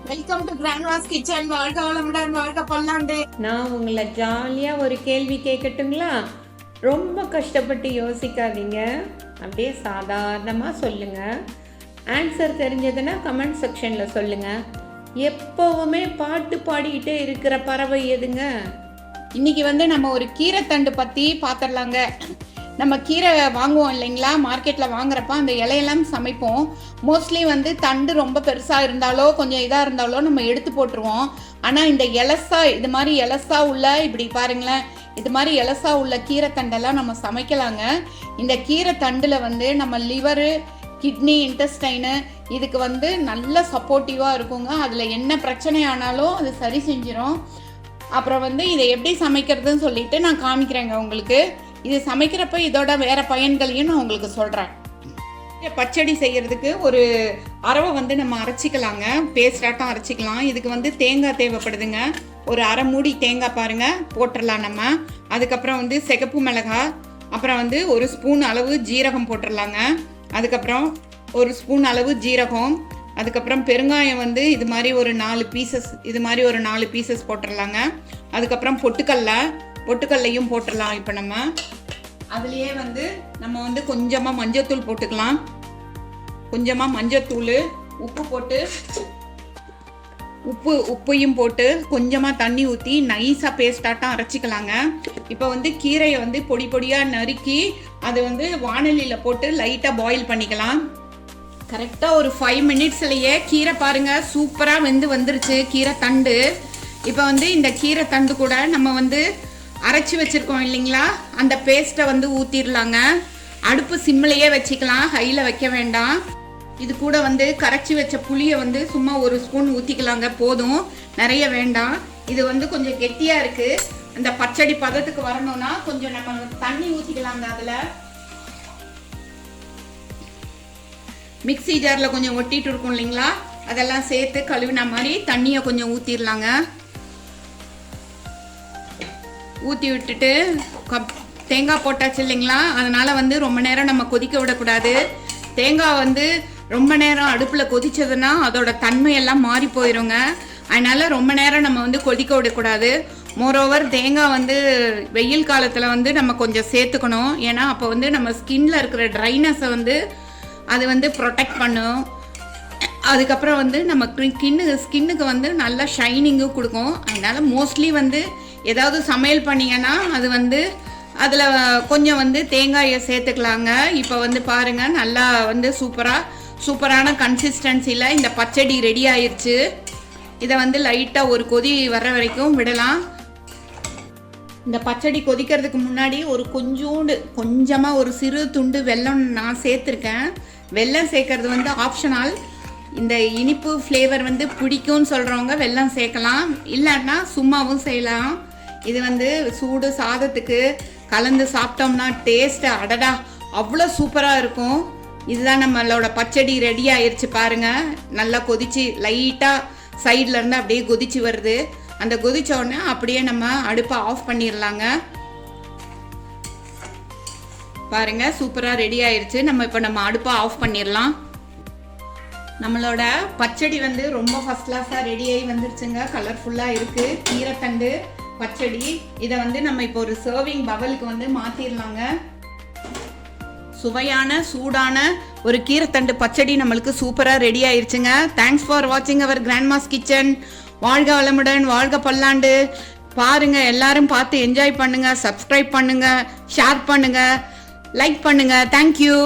Welcome to Grandma's kitchen. வாழ்க வளமுடன், வாழ்க பல்லாண்டு. நான் உங்களை ஜாலியாக ஒரு கேள்வி கேட்கட்டுங்களா? ரொம்ப கஷ்டப்பட்டு யோசிக்காதீங்க, அப்படியே சாதாரணமாக சொல்லுங்கள். ஆன்சர் தெரிஞ்சதுன்னா கமெண்ட் செக்ஷனில் சொல்லுங்கள். எப்போவுமே பாட்டு பாடிக்கிட்டே இருக்கிற பறவை எதுங்க? இன்னைக்கு நம்ம ஒரு கீரைத்தண்டு பற்றி பார்த்துடலாங்க. நம்ம கீரை வாங்குவோம் இல்லைங்களா, மார்க்கெட்டில் வாங்குறப்ப அந்த இலையெல்லாம் சமைப்போம். மோஸ்ட்லி தண்டு ரொம்ப பெருசாக இருந்தாலோ கொஞ்சம் இதாக இருந்தாலோ நம்ம எடுத்து போட்டுருவோம். ஆனால் இந்த இது மாதிரி எலசா உள்ள, இப்படி பாருங்களேன், இது மாதிரி எலசா உள்ள கீரைத்தண்டெல்லாம் நம்ம சமைக்கலாங்க. இந்த கீரைத்தண்டில் நம்ம லிவரு, கிட்னி, இன்டெஸ்டைனு இதுக்கு நல்ல சப்போர்ட்டிவாக இருக்குங்க. அதில் என்ன பிரச்சனை ஆனாலும் அது சரி செஞ்சிடும். அப்புறம் இதை எப்படி சமைக்கிறதுன்னு சொல்லிட்டு நான் காமிக்கிறேங்க உங்களுக்கு. இது சமைக்கிறப்ப இதோட வேறு பயன்களையும் நான் உங்களுக்கு சொல்கிறேன். பச்சடி செய்கிறதுக்கு ஒரு அரவை நம்ம அரைச்சிக்கலாங்க, பேஸ்டாட்டம் அரைச்சிக்கலாம். இதுக்கு தேங்காய் தேவைப்படுதுங்க. ஒரு அரை மூடி தேங்காய் பாருங்கள் போட்டுடலாம் நம்ம. அதுக்கப்புறம் சிகப்பு மிளகாய், அப்புறம் ஒரு ஸ்பூன் அளவு ஜீரகம் போட்டுடலாங்க. அதுக்கப்புறம் ஒரு ஸ்பூன் அளவு ஜீரகம், அதுக்கப்புறம் பெருங்காயம் இது மாதிரி ஒரு 4 பீசஸ் போட்டுடலாங்க. அதுக்கப்புறம் பொட்டுக்கல்லையும் போட்டுடலாம். இப்போ நம்ம அதுலேயே நம்ம கொஞ்சமாக மஞ்சத்தூள் போட்டுக்கலாம். கொஞ்சமாக மஞ்சத்தூள், உப்பு போட்டு உப்பையும் போட்டு கொஞ்சமாக தண்ணி ஊற்றி நைஸாக பேஸ்டாட்டம் அரைச்சிக்கலாங்க. இப்போ கீரையை பொடி பொடியாக நறுக்கி அது வானலியில் போட்டு லைட்டாக பாயில் பண்ணிக்கலாம். கரெக்டாக ஒரு 5 மினிட்ஸ்லையே கீரை பாருங்கள் சூப்பராக வந்துருச்சு கீரை தண்டு. இப்போ இந்த கீரை தண்டு கூட நம்ம அரைச்சி வச்சுருக்கோம் இல்லைங்களா, அந்த பேஸ்ட்டை ஊற்றிடலாங்க. அடுப்பு சிம்மிலையே வச்சுக்கலாம், ஹையில் வைக்க வேண்டாம். இது கூட கரைச்சி வச்ச புளியை சும்மா ஒரு ஸ்பூன் ஊற்றிக்கலாங்க, போதும், நிறைய வேண்டாம். இது கொஞ்சம் கெட்டியாக இருக்குது. அந்த பச்சடி பதத்துக்கு வரணும்னா கொஞ்சம் நம்ம தண்ணி ஊற்றிக்கலாங்க. அதில் மிக்ஸி ஜாரில் கொஞ்சம் ஒட்டிட்டு இருக்கும் இல்லைங்களா, அதெல்லாம் சேர்த்து கழுவின மாதிரி தண்ணியை கொஞ்சம் ஊற்றிடலாங்க. ஊற்றி விட்டுட்டு தேங்காய் போட்டாச்சு இல்லைங்களா, அதனால் ரொம்ப நேரம் நம்ம கொதிக்க விடக்கூடாது. தேங்காய் ரொம்ப நேரம் அடுப்பில் கொதிச்சதுன்னா அதோட தன்மையெல்லாம் மாறி போயிடுங்க. அதனால் ரொம்ப நேரம் நம்ம கொதிக்க விடக்கூடாது. மோரோவர் தேங்காய் வெயில் காலத்தில் நம்ம கொஞ்சம் சேர்த்துக்கணும். ஏன்னா அப்போ நம்ம ஸ்கின்ல இருக்கிற ட்ரைனஸை அது ப்ரொடெக்ட் பண்ணும். அதுக்கப்புறம் நம்ம ஸ்கின்னுக்கு நல்லா ஷைனிங்கும் கொடுக்கும். அதனால் மோஸ்ட்லி ஏதாவது சமையல் பண்ணிங்கன்னா அது அதில் கொஞ்சம் தேங்காயை சேர்த்துக்கலாங்க. இப்போ பாருங்கள் நல்லா சூப்பரான கன்சிஸ்டன்சியில் இந்த பச்சடி ரெடி ஆயிடுச்சு. இதை லைட்டாக ஒரு கொதி வர்ற வரைக்கும் விடலாம். இந்த பச்சடி கொதிக்கிறதுக்கு முன்னாடி கொஞ்சமாக ஒரு சிறு துண்டு வெல்லம் நான் சேர்த்துருக்கேன். வெல்லம் சேர்க்கறது ஆப்ஷனல். இந்த இனிப்பு ஃப்ளேவர் பிடிக்கும்னு சொல்கிறவங்க வெல்லம் சேர்க்கலாம், இல்லைன்னா சும்மாவும் செய்யலாம். இது சூடு சாதத்துக்கு கலந்து சாப்பிட்டோம்னா டேஸ்ட்டு அடடா அவ்வளோ சூப்பராக இருக்கும். இதுதான் நம்மளோட பச்சடி ரெடி ஆயிடுச்சு பாருங்கள். நல்லா கொதிச்சு லைட்டாக சைட்லேருந்து அப்படியே கொதிச்சு வருது. அந்த கொதிச்ச உடனே அப்படியே நம்ம அடுப்பை ஆஃப் பண்ணிடலாங்க. பாருங்கள் சூப்பராக ரெடி ஆயிடுச்சு. இப்போ நம்ம அடுப்பை ஆஃப் பண்ணிடலாம். நம்மளோட பச்சடி ரொம்ப ஃபர்ஸ்ட் கிளாஸாக ரெடி ஆகி வந்துருச்சுங்க. கலர்ஃபுல்லாக இருக்குது கீரைத்தண்டு பச்சடி. இதை நம்ம இப்போ ஒரு சர்விங் பவலுக்கு மாற்றிடலாங்க. சுவையான சூடான ஒரு கீரைத்தண்டு பச்சடி நம்மளுக்கு சூப்பராக ரெடி ஆயிடுச்சுங்க. தேங்க்ஸ் ஃபார் வாட்சிங் அவர் கிராண்ட்மாஸ் கிச்சன். வாழ்க வளமுடன், வாழ்க பல்லாண்டு. பாருங்கள், எல்லாரும் பார்த்து என்ஜாய் பண்ணுங்கள். சப்ஸ்கிரைப் பண்ணுங்கள், ஷேர் பண்ணுங்கள், லைக் பண்ணுங்கள். தேங்க்யூ.